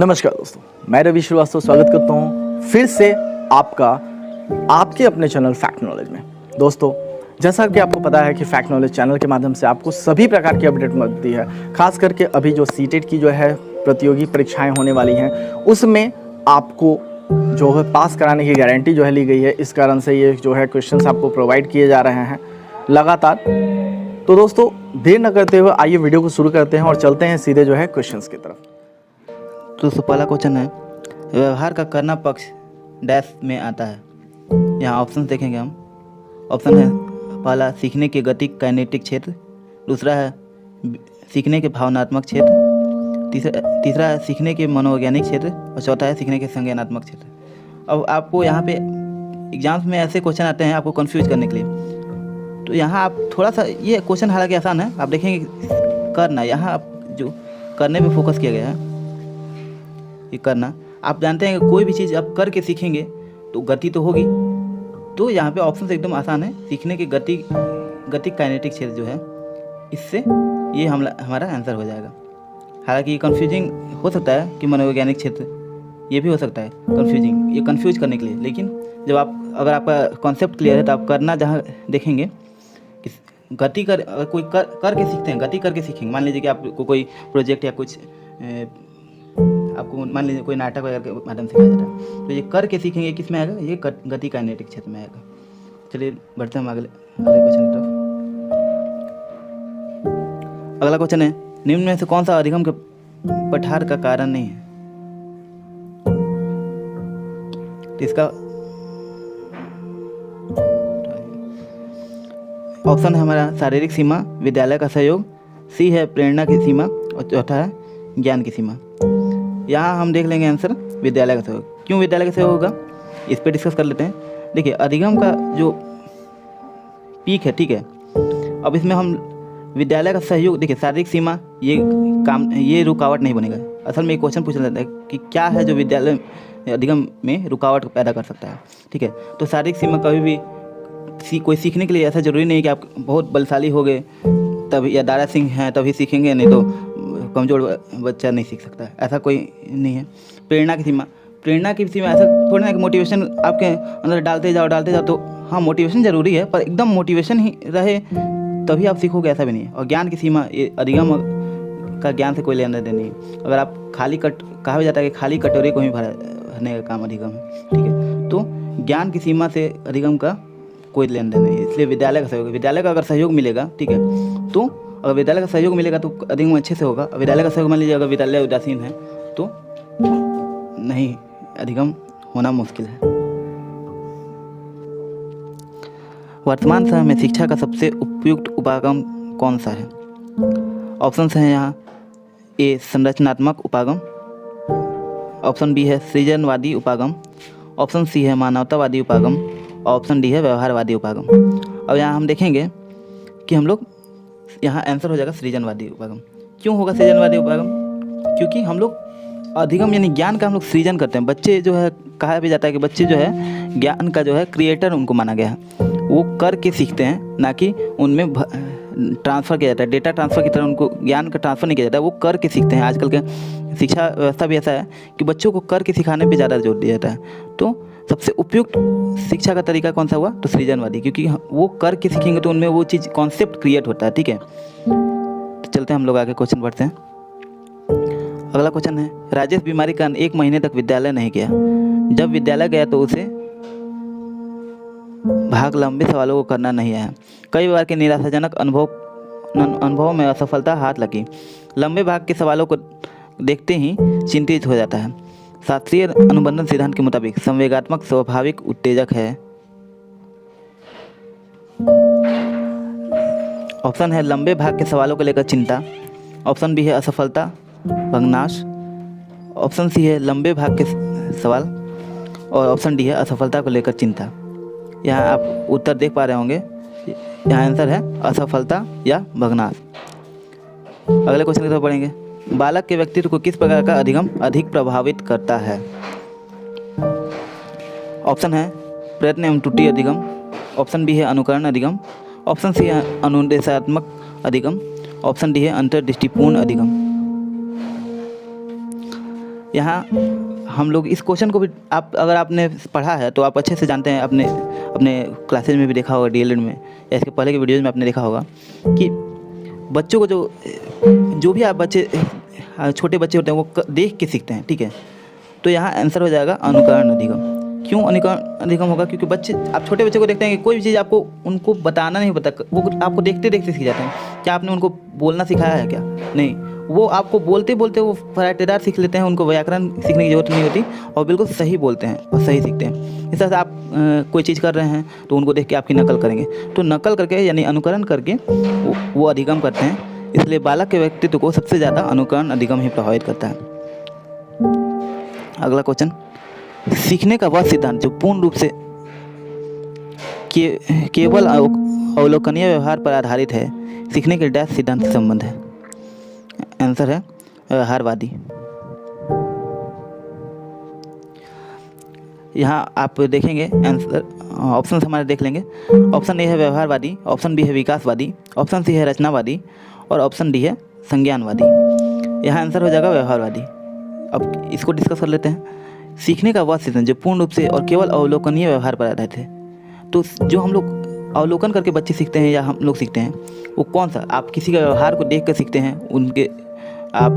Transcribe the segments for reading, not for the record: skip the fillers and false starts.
नमस्कार दोस्तों, मैं रवि श्रीवास्तव स्वागत करता हूं फिर से आपके अपने चैनल फैक्ट नॉलेज में। दोस्तों, जैसा कि आपको पता है कि फैक्ट नॉलेज चैनल के माध्यम से आपको सभी प्रकार की अपडेट मिलती है। खास करके अभी जो सीटेट की जो है प्रतियोगी परीक्षाएं होने वाली हैं, उसमें आपको जो है पास कराने की गारंटी जो है ली गई है। इस कारण से ये जो है क्वेश्चंस आपको प्रोवाइड किए जा रहे हैं लगातार। तो दोस्तों, देर न करते हुए आइए वीडियो को शुरू करते हैं और चलते हैं सीधे जो है क्वेश्चंस की तरफ। तो दोस्तों, पहला क्वेश्चन है, व्यवहार का करना पक्ष डैश में आता है। यहाँ ऑप्शन देखेंगे हम। ऑप्शन है पहला सीखने के गतिक काइनेटिक क्षेत्र, दूसरा है सीखने के भावनात्मक क्षेत्र, तीसरा है सीखने के मनोवैज्ञानिक क्षेत्र और चौथा है सीखने के संज्ञानात्मक क्षेत्र। अब आपको यहाँ पे एग्जाम्स में ऐसे क्वेश्चन आते हैं आपको कंफ्यूज करने के लिए। तो यहाँ आप थोड़ा सा, ये क्वेश्चन हालांकि आसान है, आप देखेंगे करना, यहाँ आप जो करने पे फोकस किया गया है, ये करना। आप जानते हैं कि कोई भी चीज़ आप करके सीखेंगे तो गति तो होगी। तो यहाँ पे ऑप्शन से एकदम आसान है, सीखने के गति काइनेटिक क्षेत्र जो है, इससे ये हमारा आंसर हो जाएगा। हालांकि ये कन्फ्यूजिंग हो सकता है कि मनोवैज्ञानिक क्षेत्र, ये भी हो सकता है कन्फ्यूजिंग, ये कन्फ्यूज करने के लिए। लेकिन जब अगर आपका कॉन्सेप्ट क्लियर है तो आप करना जहाँ देखेंगे कि गति कोई करके सीखते हैं, गति करके सीखेंगे। मान लीजिए कि आपको कोई प्रोजेक्ट या कुछ आपको मान लीजिए कोई नाटक वगैरह के माध्यम से सिखाया जाता है, तो ये करके सीखेंगे, किस में आएगा? ये गति काइनेटिक क्षेत्र में आएगा। चलिए बढ़ते हैं हम अगले क्वेश्चन की तरफ। अगला क्वेश्चन है, निम्न में से कौन सा अधिगम के पठार का कारण नहीं है? तो इसका ऑप्शन है हमारा शारीरिक सीमा, विद्यालय का सहयोग, सी है प्रेरणा की सीमा और चौथा है ज्ञान की सीमा। यहाँ हम देख लेंगे आंसर विद्यालय का सहयोग। क्यों विद्यालय का सहयोग होगा, इस पर डिस्कस कर लेते हैं। देखिए, अधिगम का जो पीक है, ठीक है, अब इसमें हम विद्यालय का सहयोग, देखिए शारीरिक सीमा ये रुकावट नहीं बनेगा। असल में एक क्वेश्चन पूछा जाता है कि क्या है जो विद्यालय अधिगम में रुकावट पैदा कर सकता है, ठीक है। तो शारीरिक सीमा कभी भी कोई सीखने के लिए ऐसा जरूरी नहीं है कि आप बहुत बलशाली हो गए तभी, या दारा सिंह हैं तभी सीखेंगे, नहीं तो कमज़ोर बच्चा नहीं सीख सकता है, ऐसा कोई नहीं है। प्रेरणा की सीमा ऐसा थोड़ी ना कि मोटिवेशन आपके अंदर डालते जाओ। तो हाँ, मोटिवेशन ज़रूरी है, पर एकदम मोटिवेशन ही रहे तभी आप सीखोगे, ऐसा भी नहीं है। और ज्ञान की सीमा, ये अधिगम का ज्ञान से कोई लेना देना नहीं है। अगर आप कहा भी जाता है कि खाली कटोरे को ही भरने का काम अधिगम है, ठीक है। तो ज्ञान की सीमा से अधिगम का कोई लेना देना नहीं है। इसलिए विद्यालय का सहयोग, विद्यालय का अगर सहयोग मिलेगा, ठीक है, तो अगर विद्यालय का सहयोग मिलेगा तो अधिगम अच्छे से होगा। विद्यालय का सहयोग मान लीजिए अगर विद्यालय उदासीन है तो नहीं, अधिगम होना मुश्किल है। वर्तमान समय में शिक्षा का सबसे उपयुक्त उपागम कौन सा है? ऑप्शन हैं यहाँ, ए संरचनात्मक उपागम, ऑप्शन बी है सृजनवादी उपागम, ऑप्शन सी है मानवतावादी उपागम, ऑप्शन डी है व्यवहारवादी उपागम। अब यहाँ हम देखेंगे कि हम लोग यहाँ आंसर हो जाएगा सृजनवादी उपागम। क्यों होगा सृजनवादी उपागम? क्योंकि हम लोग अधिगम यानी ज्ञान का हम लोग सृजन करते हैं। बच्चे जो है, कहा भी जाता है कि बच्चे जो है ज्ञान का जो है क्रिएटर उनको माना गया है। वो करके सीखते हैं, ना कि उनमें ट्रांसफ़र किया जाता है, डेटा ट्रांसफ़र की तरह उनको ज्ञान का ट्रांसफ़र नहीं किया जाता है, वो करके सीखते हैं। आजकल के शिक्षा व्यवस्था भी ऐसा है कि बच्चों को करके सिखाने पर ज़्यादा जोर दिया जाता है। तो सबसे उपयुक्त शिक्षा का तरीका कौन सा हुआ? तो सृजनवादी, क्योंकि वो करके सीखेंगे तो उनमें वो चीज़ कॉन्सेप्ट क्रिएट होता है, ठीक है। तो चलते हैं हम लोग आगे क्वेश्चन पढ़ते हैं। अगला क्वेश्चन है, राजेश बीमारी के कारण 1 महीने तक विद्यालय नहीं गया। जब विद्यालय गया तो उसे भाग लंबे सवालों को करना नहीं आया। कई बार के निराशाजनक अनुभवों में असफलता हाथ लगी। लंबे भाग के सवालों को देखते ही चिंतित हो जाता है। शास्त्रीय अनुबंधन सिद्धांत के मुताबिक संवेगात्मक स्वाभाविक उत्तेजक है। ऑप्शन है लंबे भाग के सवालों को लेकर चिंता, ऑप्शन बी है असफलता भग्नाश, ऑप्शन सी है लंबे भाग के सवाल और ऑप्शन डी है असफलता को लेकर चिंता। यहाँ आप उत्तर देख पा रहे होंगे, यहाँ आंसर है असफलता या भग्नाश। अगले क्वेश्चन की तरफ पढ़ेंगे। बालक के व्यक्तित्व को किस प्रकार का अधिगम अधिक प्रभावित करता है? ऑप्शन है प्रयत्न एवं त्रुटि अधिगम, ऑप्शन बी है अनुकरण अधिगम, ऑप्शन सी है अनुदेशात्मक अधिगम, ऑप्शन डी है अंतर्दृष्टिपूर्ण अधिगम। यहाँ हम लोग इस क्वेश्चन को भी आप अगर आपने पढ़ा है तो आप अच्छे से जानते हैं, अपने अपने क्लासेज में भी देखा होगा, डीएलएड में या इसके पहले के वीडियोज़ में आपने देखा होगा कि बच्चों को जो भी आप बच्चे छोटे बच्चे होते हैं वो देख के सीखते हैं, ठीक है। तो यहाँ आंसर हो जाएगा अनुकरण अधिगम। क्यों अनुकरण अधिगम होगा? क्योंकि बच्चे, आप छोटे बच्चे को देखते हैं कि कोई भी चीज़ आपको उनको बताना नहीं पता, वो आपको देखते देखते सीख जाते हैं। क्या आपने उनको बोलना सिखाया है क्या? नहीं, वो आपको बोलते बोलते वो फराटेदार सीख लेते हैं, उनको व्याकरण सीखने की जरूरत नहीं होती और बिल्कुल सही बोलते हैं और सही सीखते हैं। इस तरह से आप कोई चीज़ कर रहे हैं तो उनको देख के आपकी नकल करेंगे, तो नकल करके यानी अनुकरण करके वो अधिगम करते हैं। इसलिए बालक के व्यक्तित्व को सबसे ज़्यादा अनुकरण अधिगम ही प्रभावित करता है। अगला क्वेश्चन, सीखने का वह सिद्धांत जो पूर्ण रूप से केवल अवलोकनीय व्यवहार पर आधारित है, सीखने के डैश सिद्धांत से संबंध है। आंसर है व्यवहारवादी। यहाँ आप देखेंगे आंसर, ऑप्शन हमारे देख लेंगे। ऑप्शन ए है व्यवहारवादी, ऑप्शन बी है विकासवादी, ऑप्शन सी है रचनावादी और ऑप्शन डी है संज्ञानवादी। यहाँ आंसर हो जाएगा व्यवहारवादी। अब इसको डिस्कस कर लेते हैं। सीखने का वह सिद्धांत जो पूर्ण रूप से और केवल अवलोकनीय व्यवहार पर आधारित है, तो जो हम लोग अवलोकन करके बच्चे सीखते हैं या हम लोग सीखते हैं वो कौन सा? आप किसी का व्यवहार को देख कर सीखते हैं, उनके आप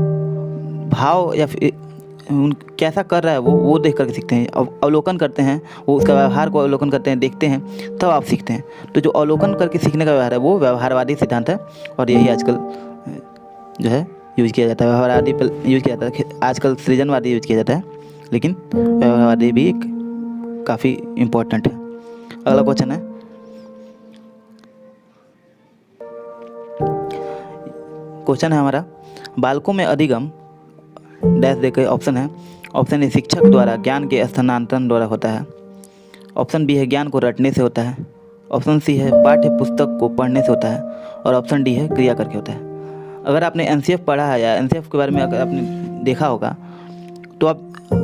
भाव या फिर कैसा कर रहा है वो देख करके सीखते हैं। अवलोकन करते हैं, वो उसका व्यवहार को अवलोकन करते हैं, देखते हैं, तब आप सीखते हैं। तो जो अवलोकन करके सीखने का व्यवहार है वो व्यवहारवादी सिद्धांत है और यही आजकल जो है यूज किया जाता है। व्यवहारवादी पर यूज किया जाता है, आजकल सृजनवादी यूज किया जाता है, लेकिन व्यवहारवादी भी एक काफ़ी इम्पोर्टेंट है। अगला क्वेश्चन है, क्वेश्चन है हमारा, बालकों में अधिगम डैश देकर ऑप्शन है। ऑप्शन ए शिक्षक द्वारा ज्ञान के स्थानांतरण द्वारा होता है, ऑप्शन बी है ज्ञान को रटने से होता है, ऑप्शन सी है पाठ्य पुस्तक को पढ़ने से होता है और ऑप्शन डी है क्रिया करके होता है। अगर आपने एनसीएफ पढ़ा है या एनसीएफ के बारे में अगर आपने देखा होगा तो आप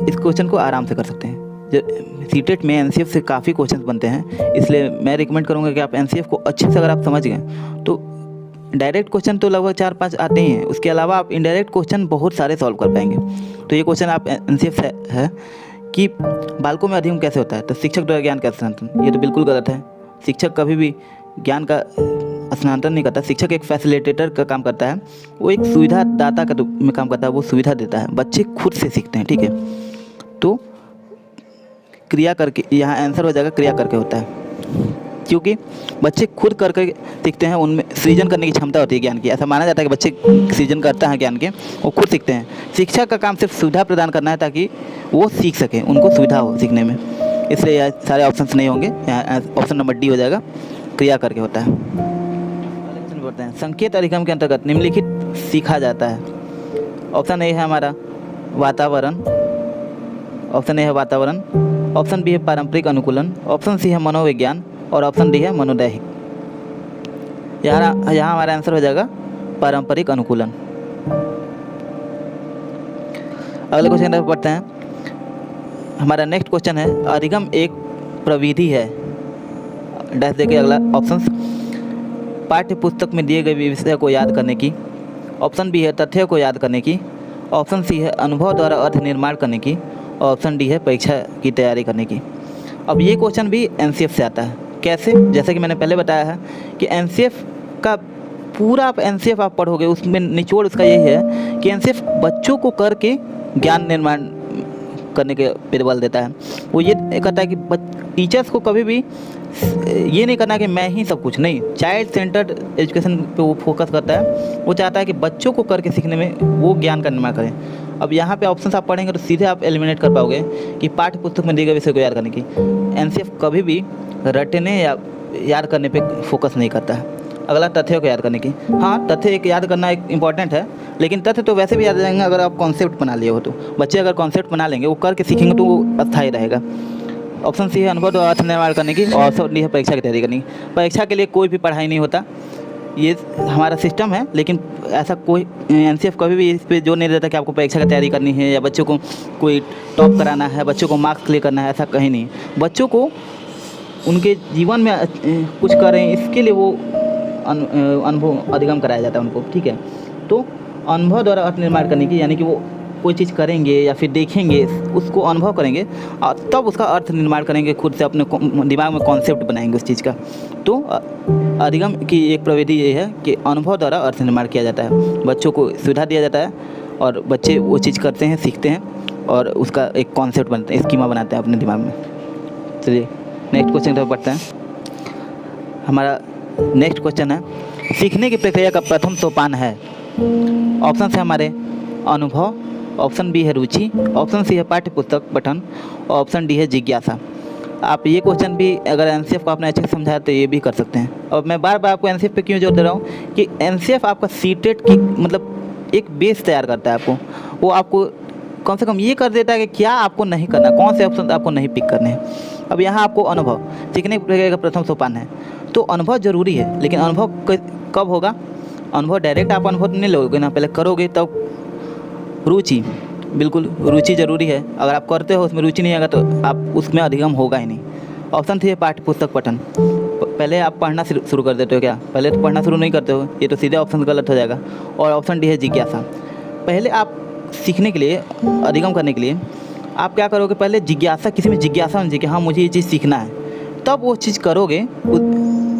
इस क्वेश्चन को आराम से कर सकते हैं। सीटेट में एनसीएफ से काफ़ी क्वेश्चन बनते हैं, इसलिए मैं रिकमेंड करूँगा कि आप एनसीएफ को अच्छे से अगर आप समझ गए तो डायरेक्ट क्वेश्चन तो लगभग 4-5 आते ही हैं, उसके अलावा आप इनडायरेक्ट क्वेश्चन बहुत सारे सॉल्व कर पाएंगे। तो ये क्वेश्चन आप एनसीएफ से है कि बालकों में अधिगम कैसे होता है, तो शिक्षक द्वारा ज्ञान का स्थानांतरण, ये तो बिल्कुल गलत है। शिक्षक कभी भी ज्ञान का स्थानांतरण नहीं करता। शिक्षक एक फैसिलिटेटर का काम करता है, वो एक सुविधा दाता का में काम करता है, वो सुविधा देता है। बच्चे खुद से सीखते हैं, ठीक है। तो क्रिया करके, यहाँ आंसर हो जाएगा क्रिया करके होता है, क्योंकि बच्चे खुद करके सीखते हैं, उनमें सृजन करने की क्षमता होती है ज्ञान की। ऐसा माना जाता है कि बच्चे सृजन करता है ज्ञान के, वो खुद सीखते हैं। शिक्षक का काम सिर्फ सुविधा प्रदान करना है ताकि वो सीख सके, उनको सुविधा हो सीखने में, इसलिए यह सारे ऑप्शंस नहीं होंगे। यहाँ ऑप्शन नंबर डी हो जाएगा, क्रिया करके होता है। बढ़ते हैं, संकेत अधिगम के अंतर्गत निम्नलिखित सीखा जाता है। ऑप्शन ए है हमारा वातावरण, ऑप्शन ए है वातावरण, ऑप्शन बी है पारंपरिक अनुकूलन, ऑप्शन सी है मनोविज्ञान और ऑप्शन डी है मनोदैहिक। यहाँ हमारा आंसर हो जाएगा पारंपरिक अनुकूलन। अगले क्वेश्चन पर पढ़ते हैं। हमारा नेक्स्ट क्वेश्चन है, अधिगम एक प्रविधि है डैश देके अगला ऑप्शन, पाठ्य पुस्तक में दिए गए विषय को याद करने की, ऑप्शन बी है तथ्य को याद करने की, ऑप्शन सी है अनुभव द्वारा अर्थ निर्माण करने की और ऑप्शन डी है परीक्षा की तैयारी करने की। अब ये क्वेश्चन भी एनसीएफ से आता है। कैसे? जैसे कि मैंने पहले बताया है कि एनसीएफ का पूरा आप एनसीएफ आप पढ़ोगे, उसमें निचोड़ उसका यही है कि एनसीएफ बच्चों को करके ज्ञान निर्माण करने के पे बल देता है। वो ये कहता है कि टीचर्स को कभी भी ये नहीं करना कि मैं ही सब कुछ, नहीं, चाइल्ड सेंटर्ड एजुकेशन पे वो फोकस करता है। वो चाहता है कि बच्चों को करके सीखने में वो ज्ञान का निर्माण करें। अब यहाँ पे ऑप्शंस आप पढ़ेंगे तो सीधे आप एलिमिनेट कर पाओगे कि पाठ्य पुस्तक में दिए गए विषय को याद करने की। एनसीएफ कभी भी रटने या याद करने पे फोकस नहीं करता है। अगला तथ्य को याद करने की। हाँ, तथ्य एक याद करना एक इंपॉर्टेंट है, लेकिन तथ्य तो वैसे भी याद रहेंगे अगर आप कॉन्सेप्ट बना लिए हो तो। बच्चे अगर कॉन्सेप्ट बना लेंगे, वो करके सीखेंगे तो वो अस्थायी रहेगा। ऑप्शन सी है अनुभव द्वारा अर्थ निर्माण करने की और ऑप्शन डी है परीक्षा की तैयारी करने की। परीक्षा के लिए कोई भी पढ़ाई नहीं होता, ये हमारा सिस्टम है, लेकिन ऐसा कोई एनसीएफ कभी भी इस पर जोर नहीं देता कि आपको परीक्षा की तैयारी करनी है या बच्चों को कोई टॉप कराना है, बच्चों को मार्क्स क्लियर करना है, ऐसा कहीं नहीं। बच्चों को उनके जीवन में कुछ करें, इसके लिए वो अनुभव अधिगम कराया जाता है उनको, ठीक है। तो अनुभव द्वारा अर्थ निर्माण करने की, यानी कि वो कोई चीज़ करेंगे या फिर देखेंगे, उसको अनुभव करेंगे और तब उसका अर्थ निर्माण करेंगे, खुद से अपने दिमाग में कॉन्सेप्ट बनाएंगे उस चीज़ का। तो अधिगम की एक प्रविधि ये है कि अनुभव द्वारा अर्थ निर्माण किया जाता है। बच्चों को सुविधा दिया जाता है और बच्चे वो चीज़ करते हैं, सीखते हैं और उसका एक कॉन्सेप्ट बनता है, स्कीमा बनाते हैं अपने दिमाग में। चलिए नेक्स्ट क्वेश्चन पर पढ़ते हैं। हमारा नेक्स्ट क्वेश्चन है, सीखने की प्रक्रिया का प्रथम सोपान है। ऑप्शन है हमारे अनुभव, ऑप्शन बी है रुचि, ऑप्शन सी है पाठ्य पुस्तक पठन और ऑप्शन डी है जिज्ञासा। आप ये क्वेश्चन भी अगर एनसीएफ को आपने अच्छे से समझाया तो ये भी कर सकते हैं। और मैं बार बार आपको एनसीएफ पे क्यों जोर दे रहा हूँ कि एनसीएफ आपका सीटेट की मतलब एक बेस तैयार करता है आपको। वो आपको कम से कम ये कर देता है कि क्या आपको नहीं करना, कौन से ऑप्शन आपको नहीं पिक करने हैं। अब यहाँ आपको अनुभव सीखने की प्रक्रिया का प्रथम सोपान है, तो अनुभव ज़रूरी है, लेकिन अनुभव कब होगा? अनुभव डायरेक्ट आप अनुभव नहीं लोगे ना, पहले करोगे तब। रुचि, बिल्कुल रुचि ज़रूरी है। अगर आप करते हो उसमें रुचि नहीं आएगा तो आप उसमें अधिगम होगा ही नहीं। ऑप्शन थी पाठ्य पुस्तक पठन, पहले आप पढ़ना शुरू कर देते हो क्या? पहले तो पढ़ना शुरू नहीं करते हो, ये तो सीधे ऑप्शन गलत हो जाएगा। और ऑप्शन डी है जिज्ञासा, पहले आप सीखने के लिए, अधिगम करने के लिए आप क्या करोगे? पहले जिज्ञासा, किसी में जिज्ञासा होनी चाहिए कि हाँ मुझे ये चीज़ सीखना है, तब वो चीज़ करोगे,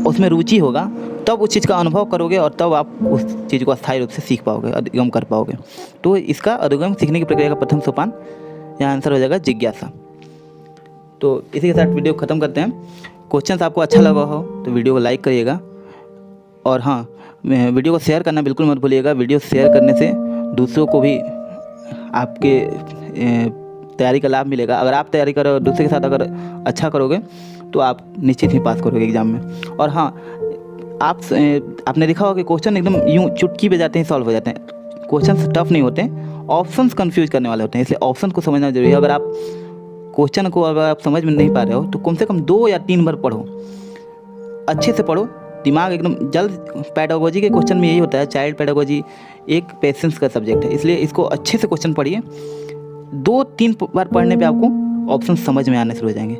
उसमें रुचि होगा, तब उस चीज़ का अनुभव करोगे और तब आप उस चीज़ को स्थायी रूप से सीख पाओगे, अधिगम कर पाओगे। तो इसका अधिगम सीखने की प्रक्रिया का प्रथम सोपान यहाँ आंसर हो जाएगा जिज्ञासा। तो इसी के साथ वीडियो ख़त्म करते हैं। क्वेश्चन आपको अच्छा लगा हो तो वीडियो को लाइक करिएगा और हाँ, वीडियो को शेयर करना बिल्कुल मत भूलिएगा। वीडियो शेयर करने से दूसरों को भी आपके तैयारी का लाभ मिलेगा। अगर आप तैयारी करो दूसरे के साथ अगर अच्छा करोगे तो आप निश्चित ही पास करोगे एग्ज़ाम में। और हाँ, आपने देखा होगा कि क्वेश्चन एकदम यूँ चुटकी पे जाते हैं, सॉल्व हो जाते हैं। क्वेश्चन टफ नहीं होते, ऑप्शंस कंफ्यूज करने वाले होते हैं, इसलिए ऑप्शन को समझना जरूरी है। अगर आप क्वेश्चन को अगर आप समझ में नहीं पा रहे हो तो कम से कम 2 या 3 बार पढ़ो, अच्छे से पढ़ो, दिमाग एकदम जल्द। पेडागोजी के क्वेश्चन में यही होता है, चाइल्ड पेडागोजी एक पेशेंस का सब्जेक्ट है, इसलिए इसको अच्छे से क्वेश्चन पढ़िए। 2-3 बार पढ़ने पे आपको ऑप्शन समझ में आने शुरू हो जाएंगे,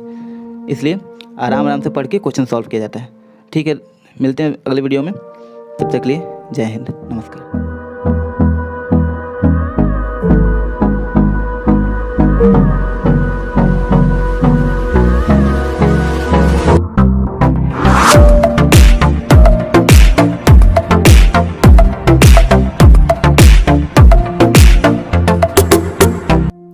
इसलिए आराम आराम से पढ़ के क्वेश्चन सॉल्व किया जाता है। ठीक है, मिलते हैं अगले वीडियो में, तब तक के लिए जय हिंद, नमस्कार।